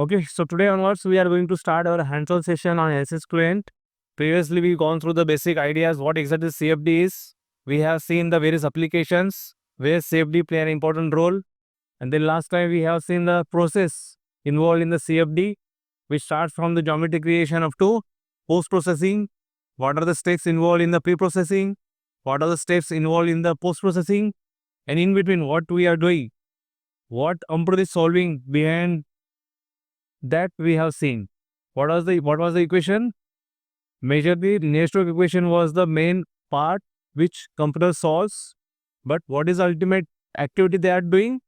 Okay, so today onwards we are going to start our hands-on session on SS Fluent. Previously we've gone through the basic ideas what exactly CFD is. We have seen the various applications where CFD play an important role. And then last time we have seen the process involved in the CFD, which starts from the geometry creation up to post-processing. What are the steps involved in the pre-processing? What are the steps involved in the post-processing? And in between what we are doing? What Ampur is solving behind that we have seen. What was the equation? Majorly, Nash-Stokes equation was the main part which computer solves. But what is the ultimate activity they are doing?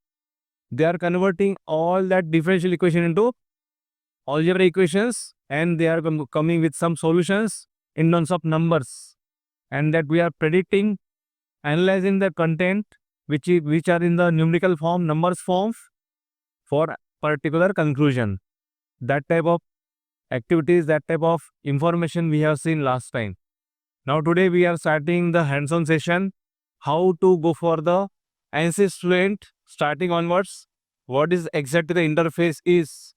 They are converting all that differential equation into algebra equations, and they are coming with some solutions in terms of numbers, and that we are predicting, analyzing the content which are in the numerical form, numbers forms for particular conclusion. That type of activities, that type of information we have seen last time. Now today we are starting the hands-on session, how to go for the ANSYS Fluent starting onwards, what is exactly the interface is.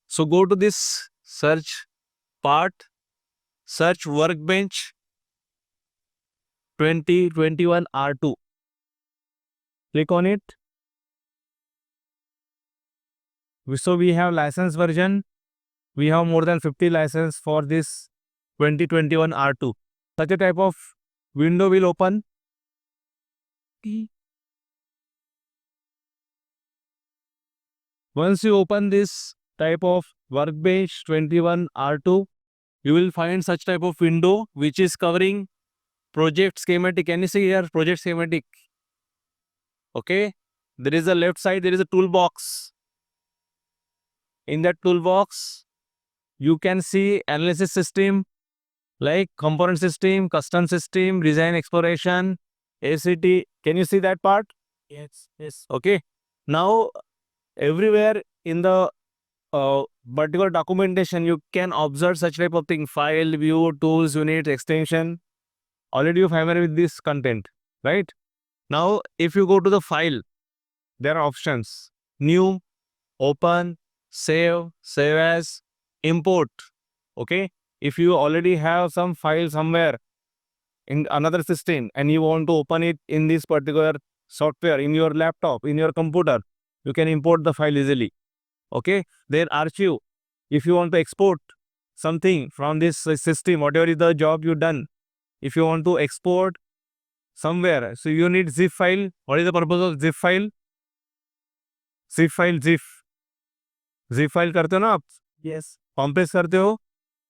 So go to this search part, search Workbench 2021 R2. Click on it. So we have license version. We have more than 50 license for this 2021 R2. Such a type of window will open. Once you open this type of Workbench 21 R2, you will find such type of window which is covering project schematic. Can you see here project schematic? Okay. There is a left side, there is a toolbox. In that toolbox, you can see analysis system like component system, custom system, design exploration, ACT. Can you see that part? Yes. Okay. Now, everywhere in the particular documentation, you can observe such type of thing: file, view, tools, unit, extension. Already you're familiar with this content, right? Now, if you go to the file, there are options: new, open, save, save as, import. Okay. If you already have some file somewhere in another system and you want to open it in this particular software in your laptop, in your computer, you can import the file easily. Okay. Then archive. If you want to export something from this system, whatever is the job you done, if you want to export somewhere, so you need zip file. What is the purpose of zip file? Zip file, zip file करते हो ना आप? Yes. Compress करते हो?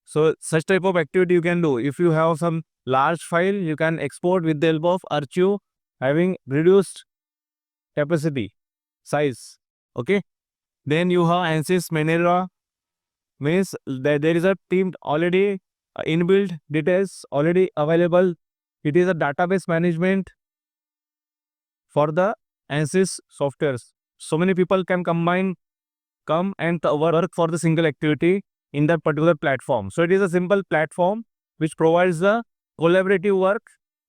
So such type of activity you can do. If you have some large file, you can export with the help of archive having reduced capacity, size. Okay. Then you have ANSYS Manera, means that there is a team already inbuilt details already available. It is a database management for the ANSYS softwares. So many people can come and work for the single activity in that particular platform. So it is a simple platform which provides the collaborative work,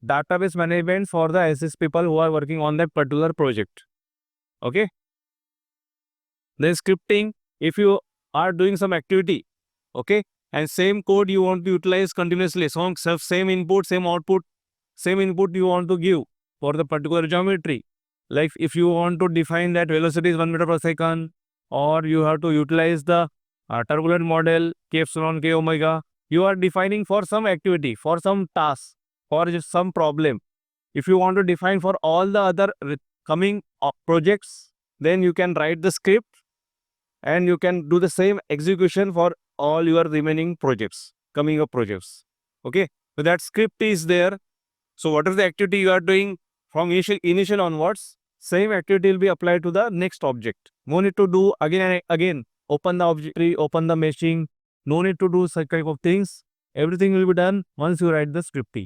database management for the ANSYS people who are working on that particular project. Okay. Then scripting, if you are doing some activity, okay, and same code you want to utilize continuously, so same input, same output, same input you want to give for the particular geometry. Like if you want to define that velocity is 1 meter per second, or you have to utilize the turbulent model, k epsilon, k omega, you are defining for some activity, for some task, for just some problem. If you want to define for all the other coming projects, then you can write the script and you can do the same execution for all your remaining projects, coming up projects. Okay, so that script is there. So what is the activity you are doing from initial onwards, same activity will be applied to the next object. No need to do again and again, open the object tree, open the meshing. No need to do such type of things. Everything will be done once you write the script.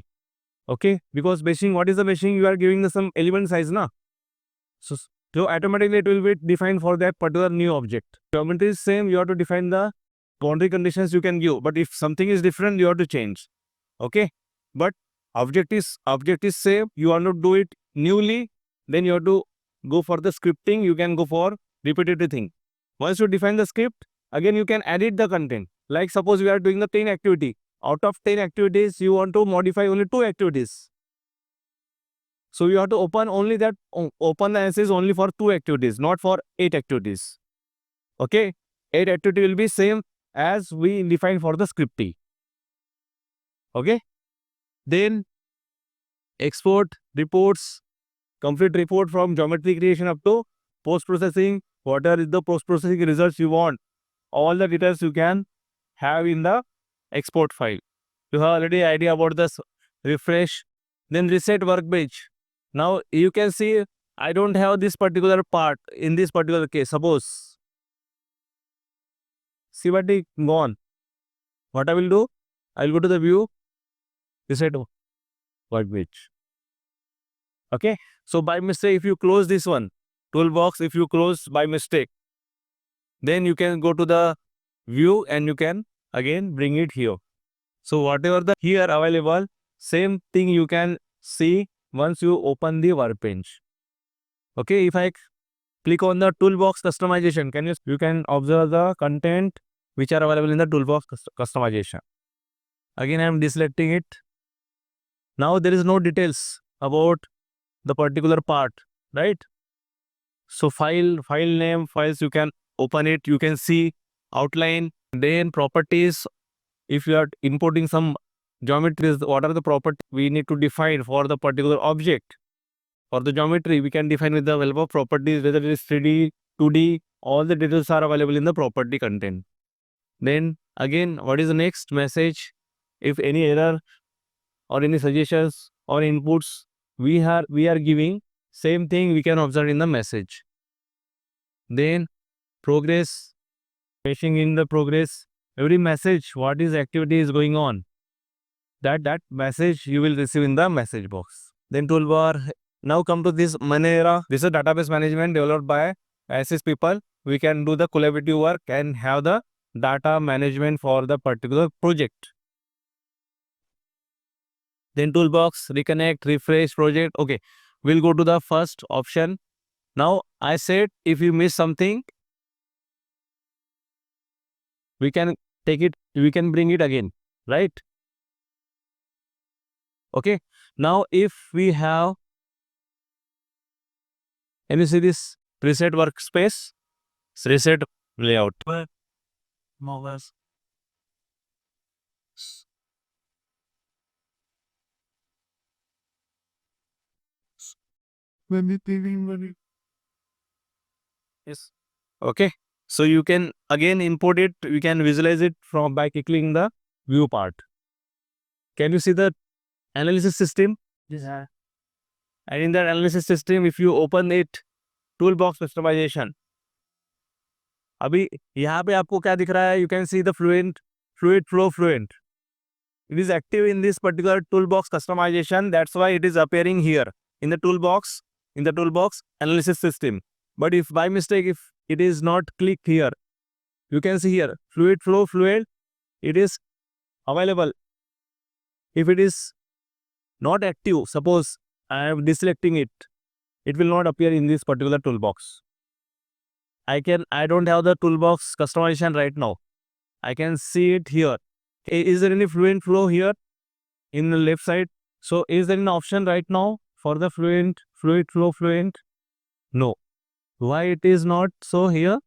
Okay, because meshing, what is the meshing? You are giving the some element size, na? So automatically it will be defined for that particular new object. Geometry is same, you have to define the boundary conditions you can give, but if something is different, you have to change. Okay, but object is same, you want to do it newly, then you have to go for the scripting, you can go for repetitive thing. Once you define the script, Again, you can edit the content. Like suppose we are doing the 10 activity. Out of 10 activities, you want to modify only 2 activities. So you have to open only that, open the analysis only for 2 activities, not for 8 activities. Okay, 8 activity will be same as we defined for the scripty. Okay, then export reports, complete report from geometry creation up to post processing. What are the post processing results you want? All the details you can have in the export file. You have already idea about this. Refresh, then reset workbench. Now you can see I don't have this particular part in this particular case. Suppose schematic gone. What I will do? I will go to the view, reset workbench. Okay. So by mistake, if you close this one, toolbox, if you close by mistake, then you can go to the view and you can again bring it here. So whatever the here available, same thing you can see once you open the workbench. Okay, if I click on the toolbox customization, you can observe the content which are available in the toolbox customization. Again, I am deselecting it. Now there is no details about the particular part, right? So file name, files, you can open it, you can see outline, then properties. If you are importing some geometries, what are the properties we need to define for the particular object? For the geometry, we can define with the help of properties, whether it is 3D, 2D, all the details are available in the property content. Then again, what is the next message? If any error or any suggestions or inputs we are giving, same thing we can observe in the message. Then progress, fetching in the progress, every message, what is activity is going on, that message you will receive in the message box. Then toolbar. Now come to this Manera. This is database management developed by ASYS people. We can do the collaborative work and have the data management for the particular project. Then toolbox, reconnect, refresh project. Okay, we'll go to the first option. Now I said if you miss something, we can take it, we can bring it again, right? Okay, now if we have, can you see this preset workspace, reset layout? Yes. Okay. So you can again import it. You can visualize it from by clicking the view part. Can you see the analysis system? Yes. And in that analysis system, if you open it, toolbox customization. अभी यहाँ पे आपको क्या दिख रहा है? You can see the fluid flow. It is active in this particular toolbox customization. That's why it is appearing here in the toolbox analysis system. But if by mistake, if it is not clicked here, you can see here fluid flow, it is available. If it is not active, suppose I am deselecting it, it will not appear in this particular toolbox. I don't have the toolbox customization right now. I can see it here. Is there any fluid flow here in the left side? So is there an option right now for the fluid flow? No. Why it is not so here?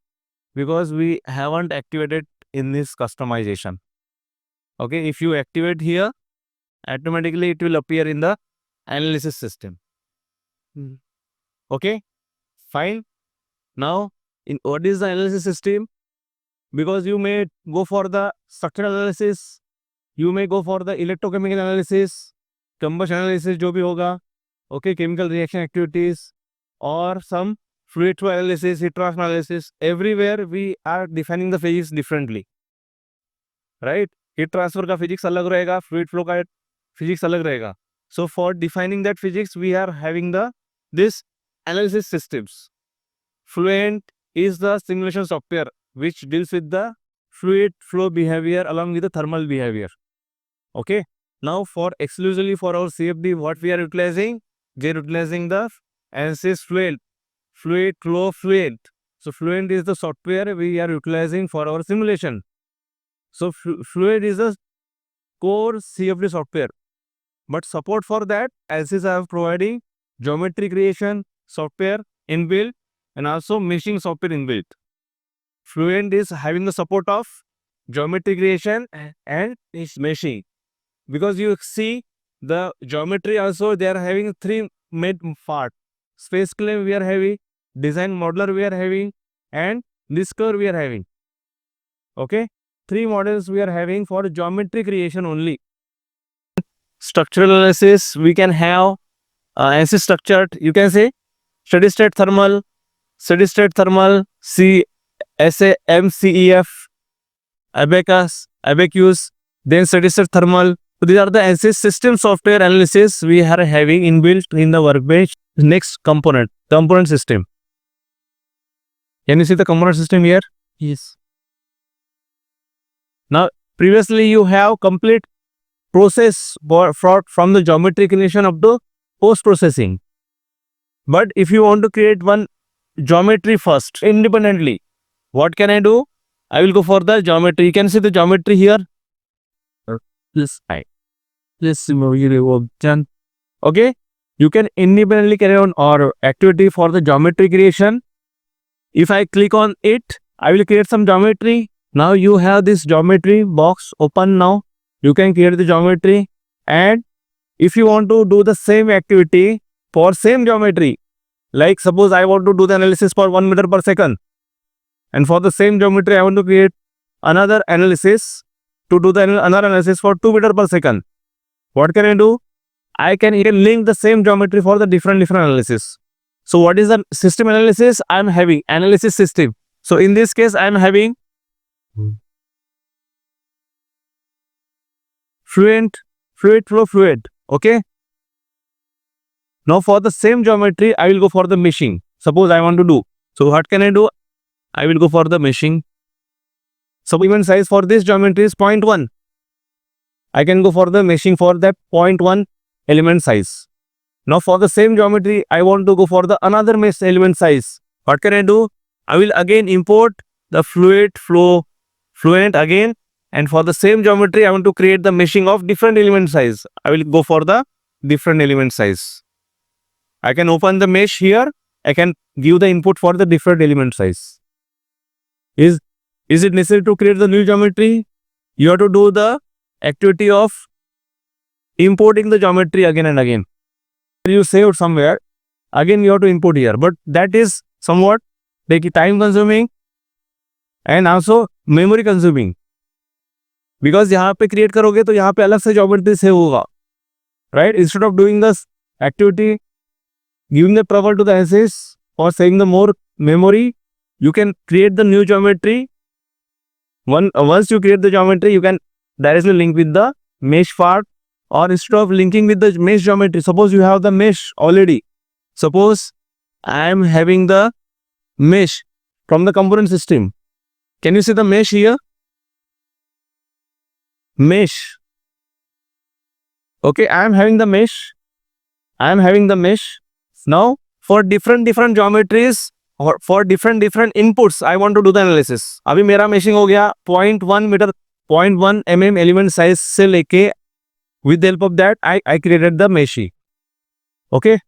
Because we haven't activated in this customization. Okay, if you activate here, automatically it will appear in the analysis system. Okay, fine. Now, in what is the analysis system? Because you may go for the structural analysis, you may go for the electrochemical analysis, combustion analysis जो भी होगा, okay, chemical reaction activities, or some fluid flow analysis, heat transfer analysis. Everywhere we are defining the physics differently, right? Heat transfer का physics अलग रहेगा, fluid flow का physics अलग रहेगा. So for defining that physics, we are having this analysis systems. Fluent is the simulation software which deals with the fluid flow behavior along with the thermal behavior. Okay. Now for exclusively for our CFD, what we are utilizing? We are utilizing the ANSYS fluid flow. So Fluent is the software we are utilizing for our simulation. So Fluent is a core CFD software. But support for that, ANSYS are providing geometry creation software inbuilt and also meshing software inbuilt. Fluent is having the support of geometry creation and meshing. Because you see the geometry also, they are having three main part. Space claim we are having, design modeler we are having, and this curve we are having. Okay, three models we are having for geometry creation only. Structural analysis we can have ANSYS structured, you can say steady state thermal, MCEF, Abacus, then steady state thermal. So these are the ANSYS system software analysis we are having inbuilt in the workbench. Next component system. Can you see the component system here? Yes. Now, previously you have complete process from the geometry creation up to post processing. But if you want to create one geometry first independently, what can I do? I will go for the geometry. You can see the geometry here. Okay, you can independently carry on or activity for the geometry creation. If I click on it, I will create some geometry. Now you have this geometry box open now. You can create the geometry, and if you want to do the same activity for same geometry, like suppose I want to do the analysis for 1 meter per second, and for the same geometry I want to create another analysis to do the another analysis for 2 meter per second. What can I do? I can link the same geometry for the different analysis. So what is the system analysis? I am having analysis system. So in this case I am having fluid flow. Okay. Now for the same geometry, I will go for the meshing. Suppose I want to do. So what can I do? I will go for the meshing. So element size for this geometry is 0.1. I can go for the meshing for that 0.1 element size. Now for the same geometry, I want to go for the another mesh element size. What can I do? I will again import the fluid flow fluent again. And for the same geometry, I want to create the meshing of different element size. I will go for the different element size. I can open the mesh here. I can give the input for the different element size. Is it necessary to create the new geometry? You have to do the activity of importing the geometry again and again. You saved somewhere, again you have to import here. But that is somewhat time consuming and also memory consuming. Because यहाँ पे create करोगे तो यहाँ पे अलग से geometry save होगा, right? Instead of doing this activity, giving the trouble to the ANSYS or saving the more memory, you can create the new geometry. Once you create the geometry, you can directly link with the mesh part, or instead of linking with the mesh geometry, suppose you have the mesh already. Suppose I am having the mesh from the component system. Can you see the mesh here? Mesh. Okay, I am having the mesh. Now for different geometries or for different inputs, I want to do the analysis. अभी मेरा meshing हो गया 0.1 meter 0.1 mm element size से लेके, with the help of that I created the meshing. Okay.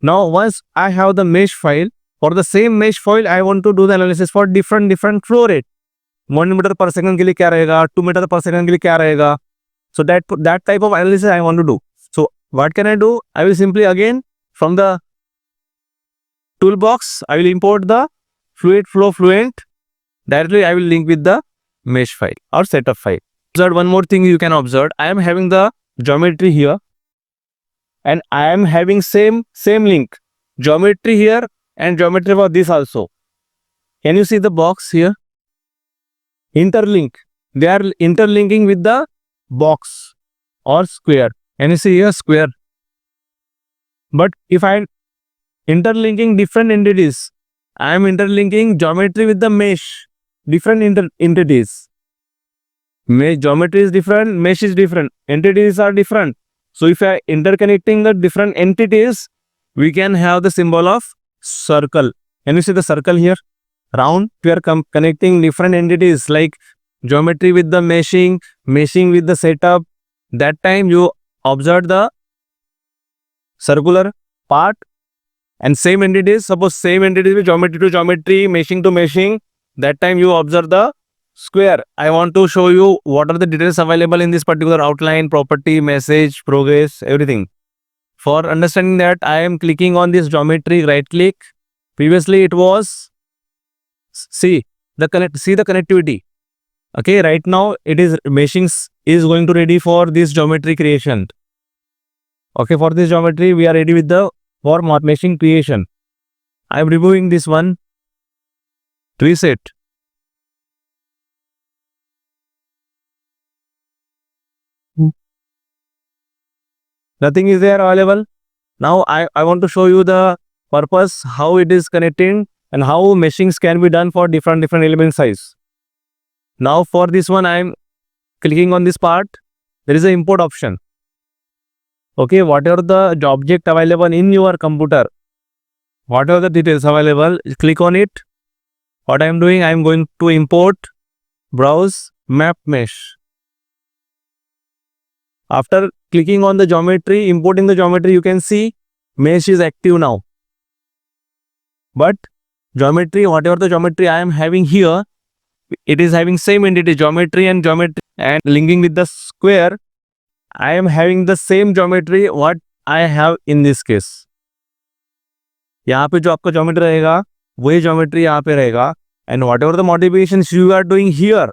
Now once I have the mesh file, for the same mesh file I want to do the analysis for different flow rate. 1 meter per second के लिए क्या रहेगा, 2 meter per second के लिए क्या रहेगा. So that type of analysis I want to do. So what can I do? I will simply again from the toolbox I will import the fluid flow fluent. Directly I will link with the mesh file or setup file. Observe one more thing you can observe. I am having the geometry here and I am having same link. Geometry here and geometry for this also. Can you see the box here? Interlink. They are interlinking with the box or square. Can you see here square? But if I am interlinking different entities, I am interlinking geometry with the mesh. Different entities. Geometry is different, mesh is different, entities are different. So if I am interconnecting the different entities, we can have the symbol of circle. Can you see the circle here? round. We are connecting different entities like geometry with the meshing, meshing with the setup. That time you observe the circular part and same entities. Suppose same entities with geometry to geometry, meshing to meshing. That time you observe the square. I want to show you what are the details available in this particular outline, property, message, progress, everything. For understanding that, I am clicking on this geometry, right click. Previously it was, see the connectivity. Okay, right now it is meshing is going to ready for this geometry creation. Okay, for this geometry we are ready with the for meshing creation. I am removing this one. Reset. Nothing is there available. Now I want to show you the purpose, how it is connecting and how meshings can be done for different element size. Now for this one I am clicking on this part. There is an import option. Okay, whatever the object available in your computer, whatever the details available, click on it. What I am doing, I am going to import, browse, map mesh. After clicking on the geometry, importing the geometry, you can see mesh is active now. But geometry, whatever the geometry I am having here, it is having same entity geometry and linking with the square. I am having the same geometry what I have in this case. यहाँ पे जो आपका geometry रहेगा वही geometry यहाँ पे रहेगा and whatever the modifications you are doing here,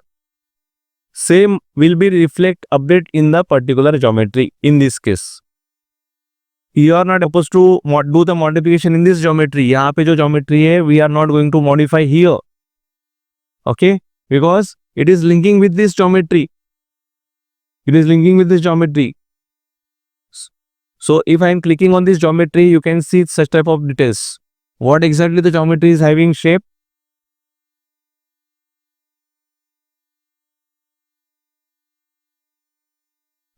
same will be reflect update in the particular geometry in this case. You are not supposed to do the modification in this geometry. यहाँ पे जो geometry है we are not going to modify here. Okay, because it is linking with this geometry. It is linking with this geometry. So if I am clicking on this geometry, you can see such type of details. What exactly the geometry is having shape.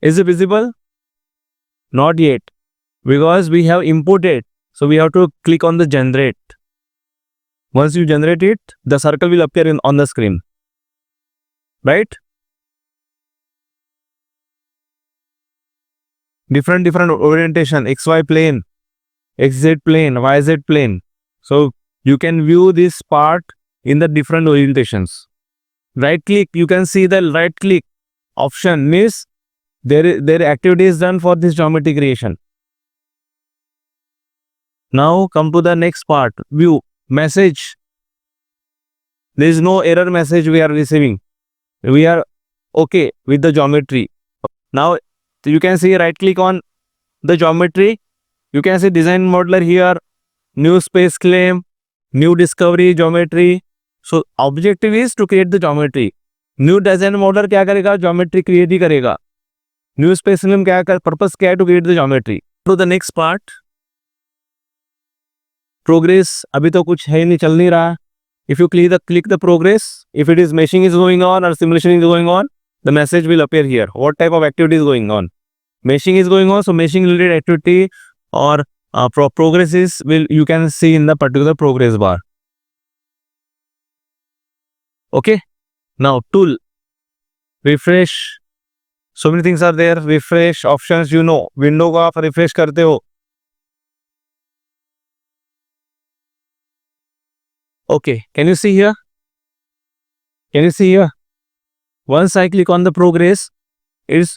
Is it visible? Not yet, because we have imported. So we have to click on the generate. Once you generate it, the circle will appear on the screen. Right? Different orientation, XY plane, XZ plane, YZ plane. So you can view this part in the different orientations. Right click, you can see the right click option means their activity is done for this geometry creation. Now come to the next part, view, message. There is no error message we are receiving. We are okay with the geometry. Now you can see right click on the geometry. You can see design modeler here, new space claim, new discovery geometry. So objective is to create the geometry. New design modeler क्या करेगा? Geometry create ही करेगा. New space claim क्या कर? Purpose क्या है? To create the geometry. To the next part. Progress अभी तो कुछ है नहीं, चल नहीं रहा. If you click the progress, if it is meshing is going on or simulation is going on, the message will appear here. What type of activity is going on? Meshing is going on, so meshing related activity or progress is you can see in the particular progress bar. Okay. Now tool, refresh. So many things are there. Refresh options, you know, window को आप refresh करते हो. Okay, can you see here? Can you see here? Once I click on the progress, it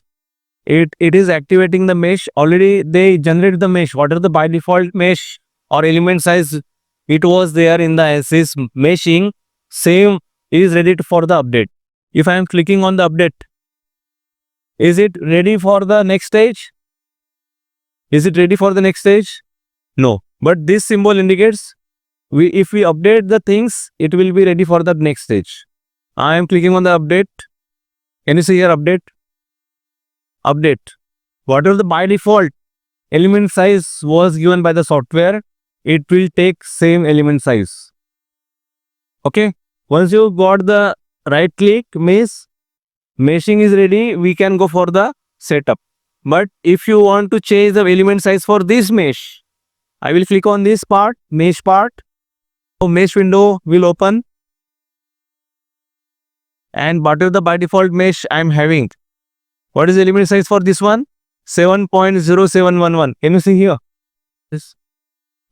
is activating the mesh. Already they generate the mesh. What are the by default mesh or element size? It was there in the assist meshing. Same is ready for the update. If I am clicking on the update, is it ready for the next stage? Is it ready for the next stage? No. But this symbol indicates if we update the things, it will be ready for the next stage. I am clicking on the update. Can you see here update? Update. Whatever the by default element size was given by the software, it will take same element size. Okay. Once you got the right click, means meshing is ready, we can go for the setup. But if you want to change the element size for this mesh, I will click on this part, mesh part. So mesh window will open. and whatever the by default mesh I'm having. What is the element size for this one? 7.0711. Can you see here? This.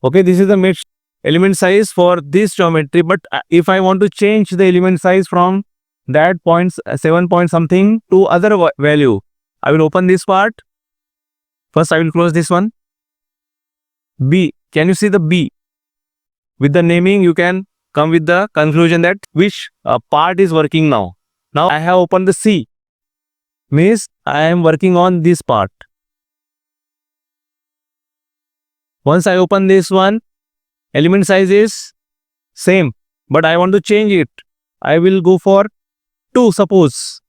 Okay, this is the mesh element size for this geometry, but if I want to change the element size from that 7 point something to other value, I will open this part. First I will close this one. B. Can you see the B? With the naming you can come with the conclusion that which part is working now. Now I have opened the C. Means I am working on this part. Once I open this one, element size is same, but I want to change it. I will go for 2, suppose.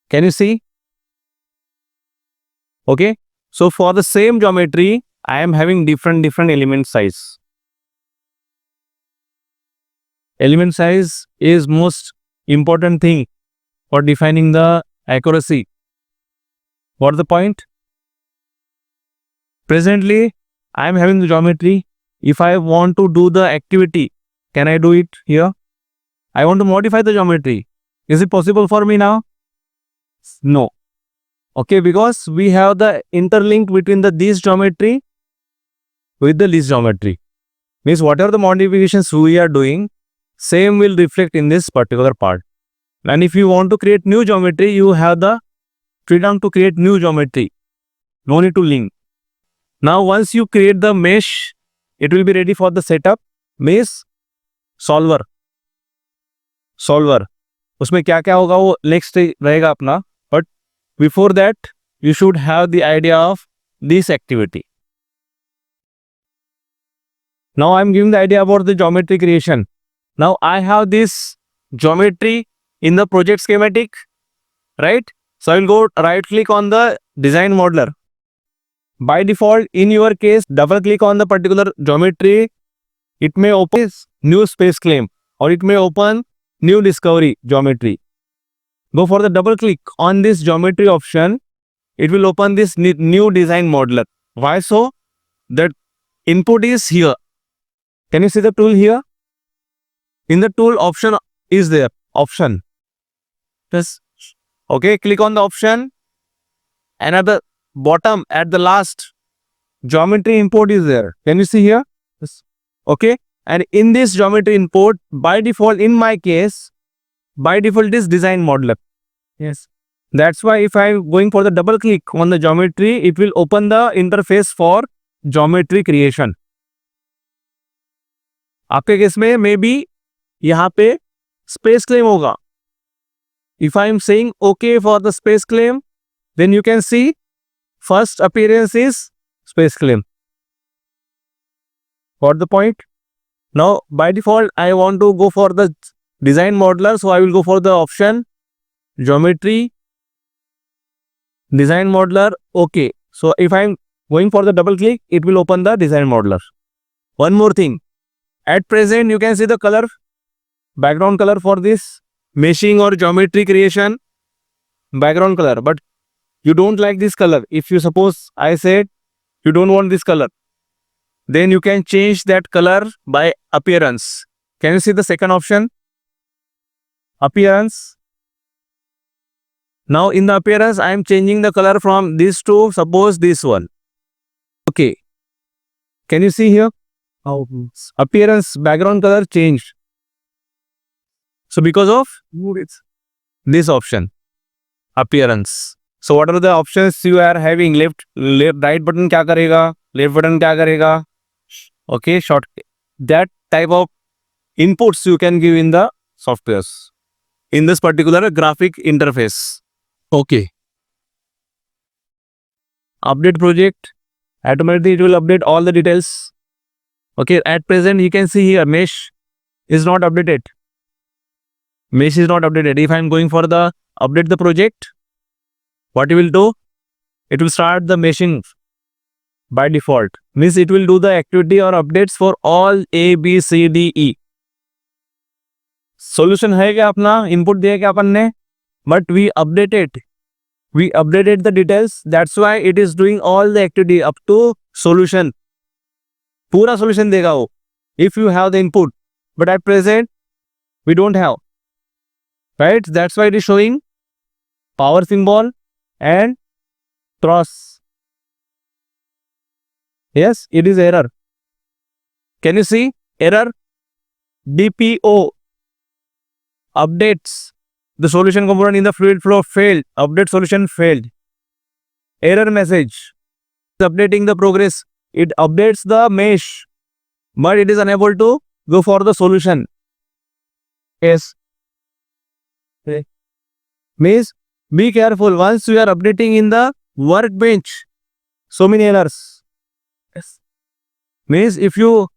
Can you see? Okay. So for the same geometry, I am having different element size. Element size is most important thing for defining the accuracy. What's the point? Presently, I am having the geometry. If I want to do the activity, can I do it here? I want to modify the geometry. Is it possible for me now? No. Okay, because we have the interlink between this geometry with the list geometry. Means whatever the modifications we are doing, same will reflect in this particular part. And if you want to create new geometry, you have the freedom to create new geometry. No need to link. Now once you create the mesh, it will be ready for the setup. Mesh solver. उसमें क्या क्या होगा वो next रहेगा अपना. But before that, you should have the idea of this activity. Now I am giving the idea about the geometry creation. Now I have this geometry in the project schematic, right? So I will go right click on the design modeler. By default, in your case, double click on the particular geometry. It may open new space claim or it may open new discovery geometry. Go for the double click on this geometry option. It will open this new design modeler. Why so? That input is here. Can you see the tool here? In the tool option is there. Option. Yes. Okay, click on the option. And at the bottom, at the last, geometry import is there. Can you see here? Yes. Okay. And in this geometry import, by default, in my case, by default is design modeler. Yes. That's why if I'm going for the double click on the geometry, it will open the interface for geometry creation. आपके case में may be यहाँ पे space claim होगा. If I am saying OK for the space claim, then you can see first appearance is space claim. Got the point? Now by default I want to go for the design modeler, so I will go for the option geometry design modeler. Okay, so if I am going for the double click, it will open the design modeler. One more thing, at present you can see the color, background color for this meshing or geometry creation, background color, but you don't like this color. If you suppose I said you don't want this color, then you can change that color by appearance. Can you see the second option? Appearance. Now in the appearance, I am changing the color from this to suppose this one. Okay. Can you see here? Appearance background color changed. So because of this option, appearance. So what are the options you are having? Left right button क्या करेगा? Left button क्या करेगा? Okay, short. That type of inputs you can give in the softwares in this particular graphic interface. Okay. Update project. Automatically it will update all the details. Okay, at present you can see here mesh is not updated. Mesh is not updated. If I am going for the update the project, what it will do? It will start the meshing by default. Means it will do the activity or updates for all A, B, C, D, E. Solution है क्या अपना input दिया क्या अपन ने? But we updated the details. That's why it is doing all the activity up to solution. पूरा solution देगा वो, if you have the input, but at present we don't have, right? That's why it is showing power symbol and cross. Yes, it is error. Can you see error? DPO updates the solution component in the fluid flow failed. Update solution failed. Error message is updating the progress. It updates the mesh, but it is unable to go for the solution. Yes. Okay. Means be careful once you are updating in the workbench. So many errors. Yes. Means if you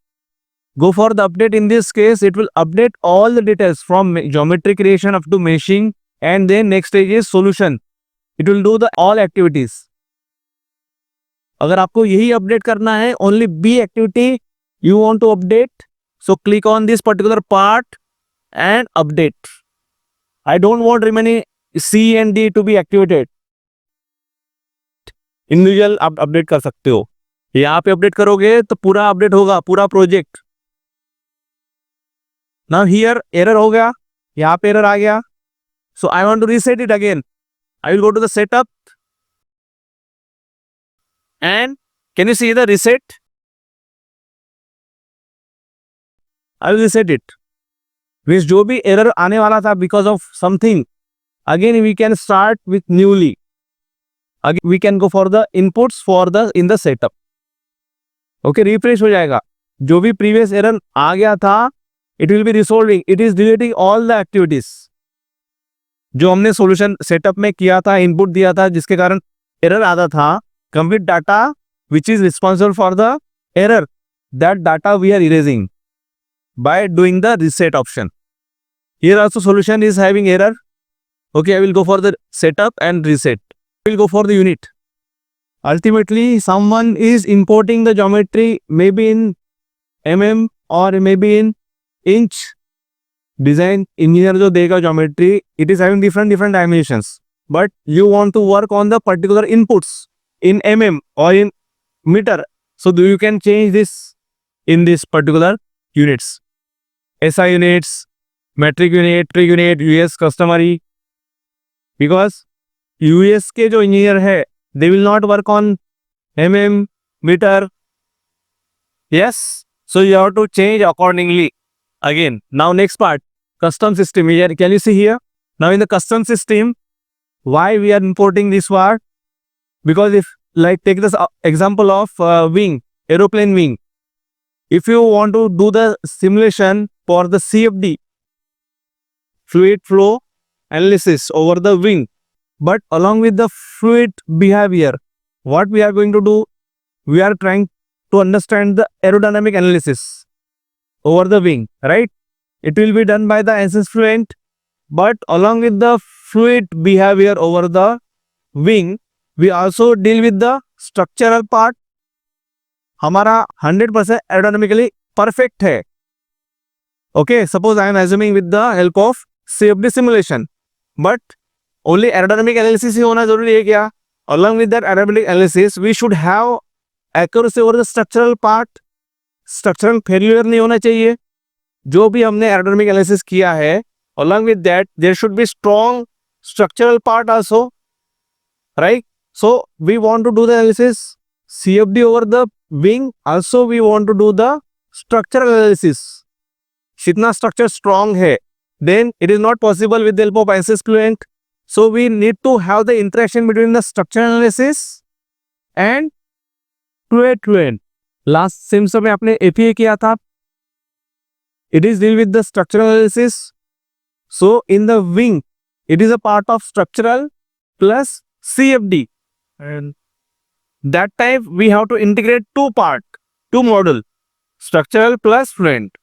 go for the update in this case, it will update all the details from geometry creation up to meshing, and then next stage is solution. It will do the all activities. अगर आपको यही update करना है, only B activity you want to update, so click on this particular part and update. I don't want remaining C and D to be activated. Individual आप update कर सकते हो, यहाँ पे अपडेट करोगे तो पूरा अपडेट होगा, पूरा प्रोजेक्ट. नाउ हियर एरर हो गया, यहाँ पे एरर आ गया, so I want to reset it again. I will go to the setup and can you see the reset? I will reset it. Means जो भी error आने वाला था because of something, again we can start with newly. Again we can go for the inputs for the in the setup. Okay, refresh हो जाएगा. जो भी previous error आ गया था, it will be resolving. It is deleting all the activities. जो हमने solution setup में किया था, input दिया था, जिसके कारण error आता था, complete data which is responsible for the error, that data we are erasing by doing the reset option. Here also solution is having error. Okay, I will go for the setup and reset. I will go for the unit. Ultimately someone is importing the geometry maybe in mm or maybe in inch. Design engineer जो देगा geometry, it is having different dimensions, but you want to work on the particular inputs in mm or in meter, so you can change this in this particular units, SI units, metric unit, US customary, because US के जो engineer है, they will not work on mm, meter. Yes, so you have to change accordingly. Again, now next part, custom system. Here can you see here, now in the custom system, why we are importing this word? Because if, like, take this example of wing, aeroplane wing. If you want to do the simulation for the CFD, fluid flow analysis over the wing, but along with the fluid behavior, what we are going to do, we are trying to understand the aerodynamic analysis over the wing, right? It will be done by the ANSYS Fluent, but along with the fluid behavior over the wing, we also deal with the structural part. हमारा 100% aerodynamically perfect है. Okay, suppose I am assuming with the help of CFD simulation, but only aerodynamic analysis ही होना जरूरी है क्या? Along with that aerodynamic analysis, we should have accuracy over the structural part. Structural failure नहीं होना चाहिए. जो भी हमने aerodynamic analysis किया है, along with that, there should be strong structural part also, right? So we want to do the analysis CFD over the wing. Also we want to do the structural analysis. जितना structure strong है, then it is not possible with the help of ANSYS Fluent. So we need to have the interaction between the structural analysis and Fluent. Last semester में आपने APA किया था. It is deal with the structural analysis. So in the wing, it is a part of structural plus CFD. And that time we have to integrate two model, structural plus fluent,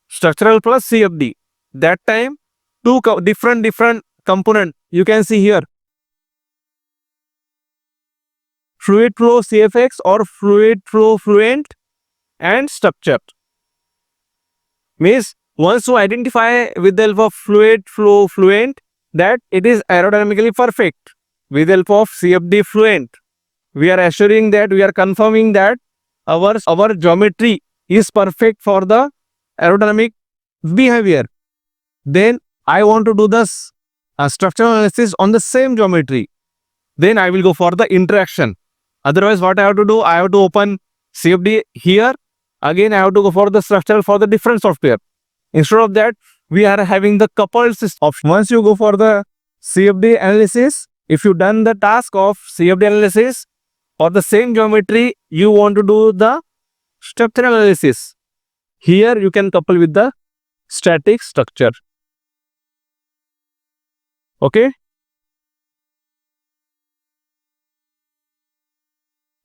structural plus CFD. That time two different component you can see here, fluid flow CFX or fluid flow fluent and structure. Means once you identify with the help of fluid flow fluent that it is aerodynamically perfect, with the help of CFD fluent, we are assuring that, we are confirming that our geometry is perfect for the aerodynamic behavior, then I want to do the structural analysis on the same geometry. Then I will go for the interaction. Otherwise, what I have to do? I have to open CFD here. Again, I have to go for the structural for the different software. Instead of that, we are having the coupled system option. Once you go for the CFD analysis, if you done the task of CFD analysis for the same geometry, you want to do the structural analysis. Here you can couple with the static structure. Okay.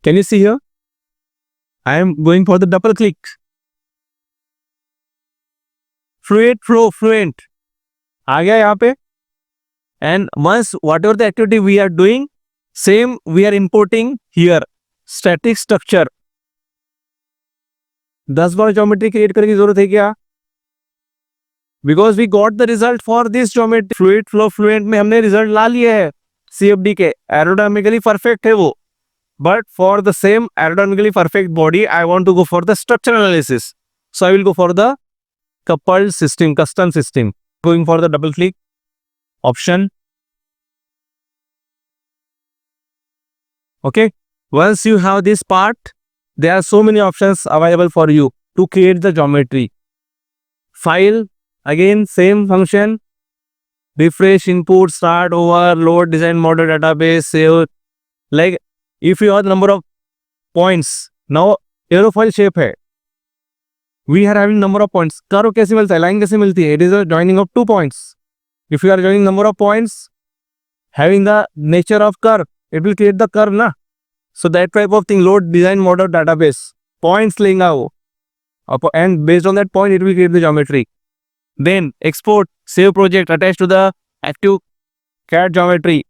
Can you see here? I am going for the double click. Fluid flow, fluent. आ गया यहाँ पे. And once whatever the activity we are doing, same we are importing here. Static structure. 10 bar geometry create करने की जरूरत है क्या? Because we got the result for this geometry. Fluid flow fluent में हमने रिजल्ट ला लिए है CFD के. Aerodynamically perfect है वो. But for the same aerodynamically perfect body, I want to go for the structural analysis. So I will go for the coupled system, custom system. Going for the double click option. Okay. Once you have this part, there are so many options available for you to create the geometry. File, again same function. Refresh, input, start, over, load, design model, database, save. Like if you have the number of points, now aerofoil shape है. We are having number of points. Curve कैसे मिलता है? Line कैसे मिलती है? It is a joining of 2 points. If you are joining number of points, having the nature of curve, it will create the curve ना. So that type of thing, load, design model, database, points लेगा वो. And based on that point, it will create the geometry. Then export, save project, attach to the active CAD geometry.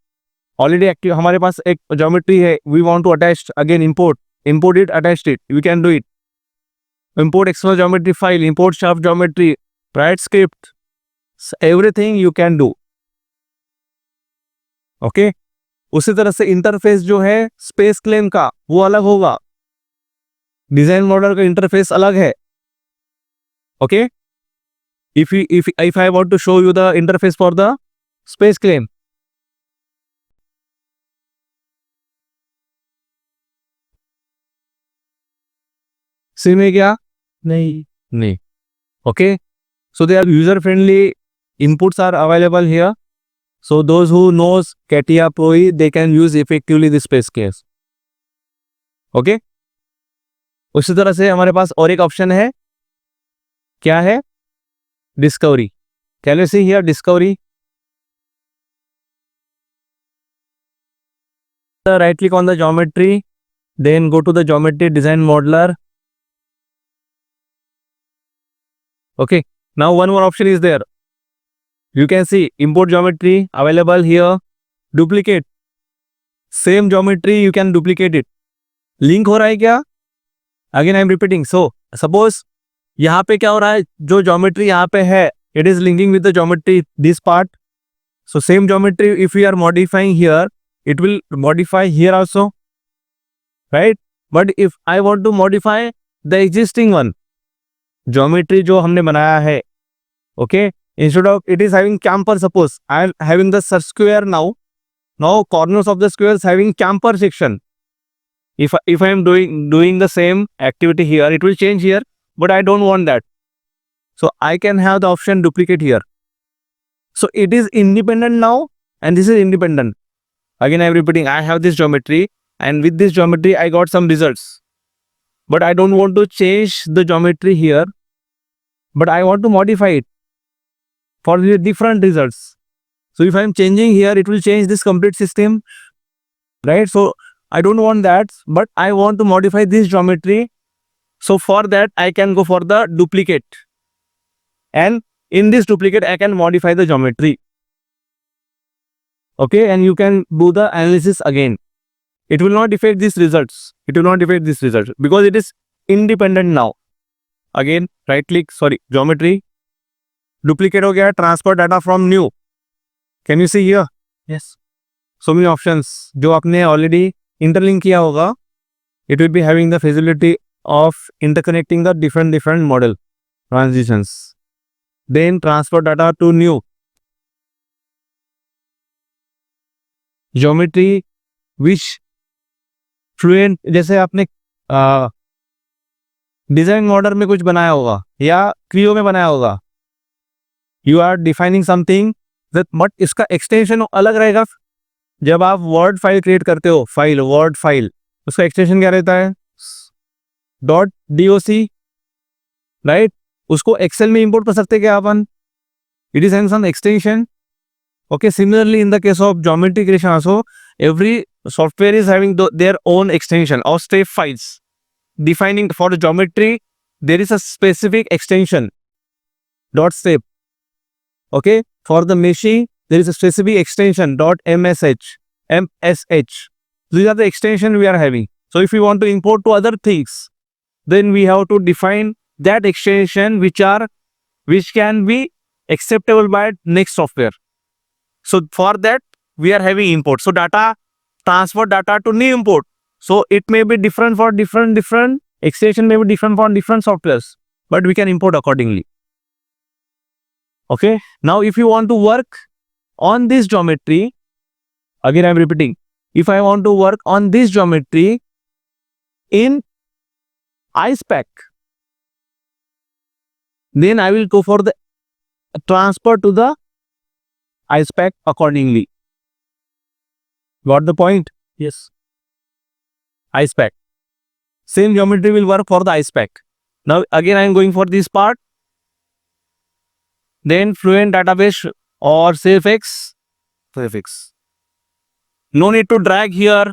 Already active हमारे पास एक geometry है. We want to attach again import it, attach it. We can do it. Import external geometry file, import shaft geometry, write script. So everything you can do. Okay. उसी तरह से interface जो है space claim का वो अलग होगा. Design model का इंटरफेस अलग है. Okay. If I want to show you the interface for the space claim, same है क्या? नहीं. Okay. So they are user friendly. Inputs are available here. So those who knows CATIA Pro, they can use effectively this space case. Okay. उसी तरह से हमारे पास और एक option है. क्या है? Discovery. Can you see here discovery? Right click on the geometry, then go to the geometry design modeler. Okay. Now one more option is there. You can see import geometry available here. Duplicate. Same geometry you can duplicate it. Link हो रहा है क्या? Again I am repeating. So suppose यहाँ पे क्या हो रहा है? जो geometry यहाँ पे है, it is linking with the geometry this part. So same geometry if we are modifying here, it will modify here also, right? But if I want to modify the existing one, geometry जो हमने बनाया है, okay, instead of it is having camper, suppose I am having the square now corners of the squares having camper section. If I am doing the same activity here, it will change here, but I don't want that. So I can have the option duplicate here. So it is independent now, and this is independent. Again I am repeating, I have this geometry, and with this geometry I got some results, but I don't want to change the geometry here, but I want to modify it for the different results. So if I am changing here, it will change this complete system, right? So I don't want that, but I want to modify this geometry. So for that I can go for the duplicate, and in this duplicate I can modify the geometry. Okay, and you can do the analysis again. It will not affect these results. It will not affect this result because it is independent now. Again right click, geometry, duplicate हो गया. Transfer data from new. Can you see here? Yes. So many options. जो आपने already interlink किया होगा, it will be having the feasibility of interconnecting the different model transitions. Then transfer data to new geometry which fluent, जैसे आपने design model में कुछ बनाया होगा या क्रियो में बनाया होगा, you are defining something that, but इसका एक्सटेंशन अलग रहेगा. जब आप वर्ड फाइल क्रिएट करते हो, फाइल वर्ड फाइल, उसका एक्सटेंशन क्या रहता है? Dot DOC, right. उसको एक्सेल में इंपोर्ट कर सकते हैं क्या अपन? It is having some extension. Okay, similarly in the case of geometry creation also, every software is having their own extension or step files. Defining for the geometry, there is a specific extension dot step. Okay, for the meshing, there is a specific extension dot MSH. These are the extension we are having. So if we want to import to other things, then we have to define that extension which can be acceptable by next software. So for that we are having import. So data transfer data to new import. So it may be different for different extension may be different for different softwares, but we can import accordingly. Okay. Now if you want to work on this geometry, again I am repeating, if I want to work on this geometry in iSpec, then I will go for the transfer to the iSpec accordingly. Got the point? Yes. iSpec. Same geometry will work for the iSpec. Now again I am going for this part. Then Fluent database or SafeX. No need to drag here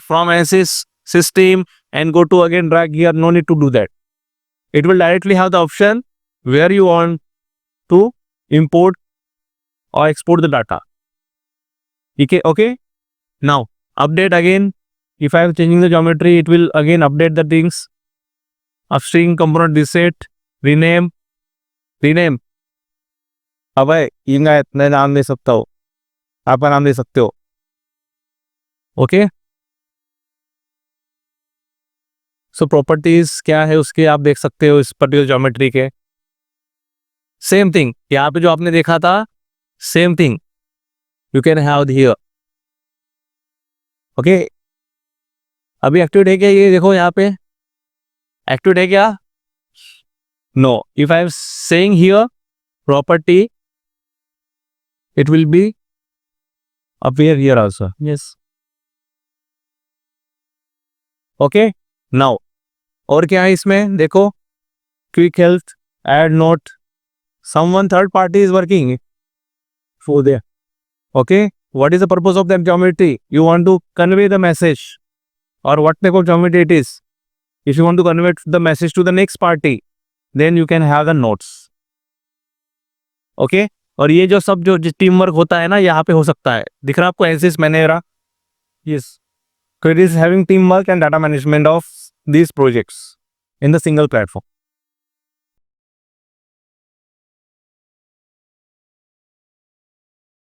from ANSYS system and go to again drag here. No need to do that. It will directly have the option where you want to import or export the data. Okay. Now update again. If I am changing the geometry, it will again update the things. Upstream component reset, rename. अब ये मैं नाम दे सकता हूँ, आप नाम दे सकते हो. ओके. सो प्रॉपर्टीज क्या है उसके आप देख सकते हो इस पर्टिकुलर ज्योमेट्री के. सेम थिंग यहाँ पे जो आपने देखा था, same thing you can have here. Okay. अभी एक्टिवेट है क्या? ये देखो यहाँ पे एक्टिवेट है क्या? No. If I am saying here property, it will be appear here also. Yes. Okay. Now और क्या है इसमें देखो, quick health, add note, someone third party is working for there. Okay. What is the purpose of that geometry? You want to convey the message, or what type of geometry it is. If you want to convey the message to the next party, then you can have the notes. Okay. और ये जो सब जो team work होता है ना, यहाँ पे हो सकता है. दिख रहा है आपको एंसिस मैनेरा? Yes. So it is having teamwork and data management of these projects in the single platform.